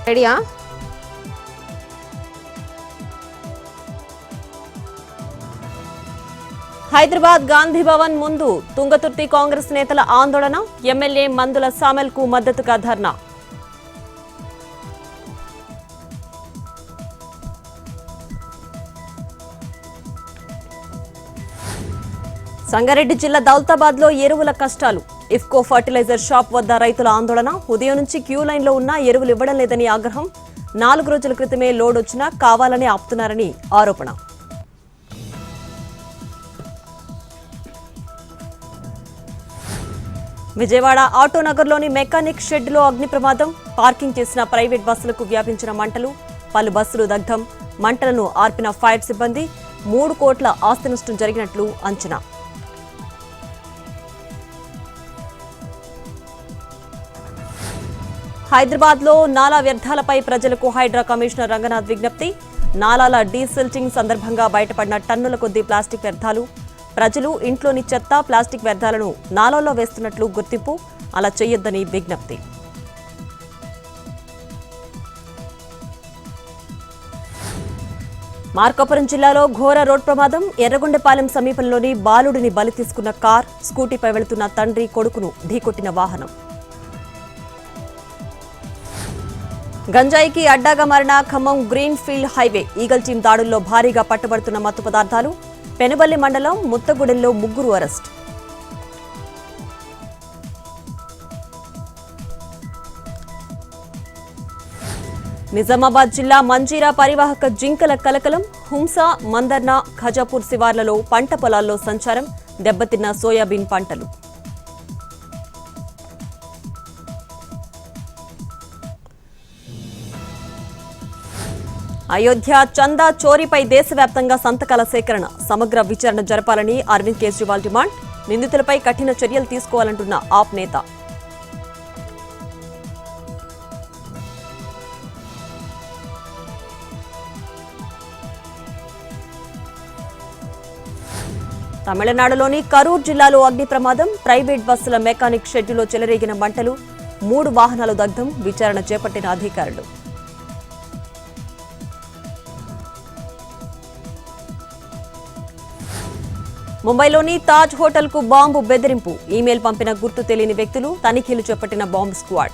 రెడీయా? హైదరాబాద్ గాంధీ భవన్ ముందు తుంగతుర్తి కాంగ్రెస్ నేతల ఆందోళన, ఎమ్మెల్యే మందుల సామెల్ కు మద్దతుగా ధర్నా. సంగారెడ్డి జిల్లా దౌలతాబాద్ లో ఎరువుల కష్టాలు. ఇఫ్కో ఫర్టిలైజర్ షాప్ వద్ద రైతుల ఆందోళన, ఉదయం నుంచి క్యూ లైన్ లో ఉన్న ఎరువులు ఇవ్వడం లేదని ఆగ్రహం. 4 రోజుల క్రితమే లోడ్ వచ్చినా కావాలని ఆపుతున్నారని ఆరోపణ. విజయవాడ ఆటోనగర్లోని మెకానిక్ షెడ్లో అగ్ని ప్రమాదం, పార్కింగ్ చేసిన ప్రైవేట్ బస్సులకు వ్యాపించిన మంటలు, పలు బస్సులు దగ్ధం. మంటలను ఆర్పిన ఫైర్ సిబ్బంది. 3 కోట్ల ఆస్తి నష్టం జరిగినట్లు అంచనా. హైదరాబాద్ లో నాలా వ్యర్థాలపై ప్రజలకు హైడ్రా కమిషనర్ రంగనాథ్ విజ్ఞప్తి. నాలాల డీసిల్టింగ్ సందర్భంగా బయటపడిన టన్నుల కొద్దీ ప్లాస్టిక్ వ్యర్థాలు. ప్రజలు ఇంట్లోని చెత్త, ప్లాస్టిక్ వ్యర్థాలను నాలాల్లో వేస్తున్నట్లు గుర్తింపు, అలా చేయొద్దని విజ్ఞప్తి. మార్కాపురం జిల్లాలో ఘోర రోడ్ ప్రమాదం. ఎర్రగొండపాలెం సమీపంలోని బాలుడిని బలి తీసుకున్న కార్, స్కూటీపై వెళుతున్న తండ్రి కొడుకును ఢీకొట్టిన వాహనం. గంజాయికి అడ్డాగా మారిన Khammam green field highway. Eagle team దాడుల్లో భారీగా పట్టుబడుతున్న మత్తు పదార్థాలు. పెనుబల్లి మండలం ముత్తగూడెంలో 3 అరెస్ట్. నిజామాబాద్ జిల్లా మంజీరా పరివాహక జింకల కలకలం. హుంస, మందర్న, ఖజాపూర్ శివార్లలో పంట పొలాల్లో సంచారం. దెబ్బతిన్న సోయాబీన్ పంటలు. అయోధ్య చందా చోరీపై దేశవ్యాప్తంగా సంతకాల సేకరణ, సమగ్ర విచారణ జరపాలని అరవింద్ కేజ్రీవాల్ డిమాండ్. నిందితులపై కఠిన చర్యలు తీసుకోవాలంటున్న ఆప్ నేత. తమిళనాడులోని కరూర్ జిల్లాలో అగ్ని ప్రమాదం. ప్రైవేట్ బస్సుల మెకానిక్ షెడ్యూలో చెలరేగిన మంటలు. 3 వాహనాలు దగ్ధం. విచారణ చేపట్టిన అధికారులు. ముంబైలోని తాజ్ హోటల్ కు బాంబు బెదిరింపు. ఈమెయిల్ పంపిన గుర్తు తెలియని వ్యక్తులు. తనిఖీలు చేపట్టిన బాంబు స్క్వాడ్.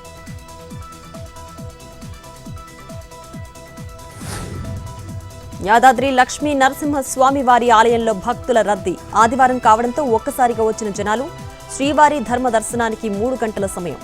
యాదాద్రి లక్ష్మీ నరసింహస్వామి వారి ఆలయంలో భక్తుల రద్దీ. ఆదివారం కావడంతో ఒక్కసారిగా వచ్చిన జనాలు. శ్రీవారి ధర్మ దర్శనానికి 3 గంటల సమయం.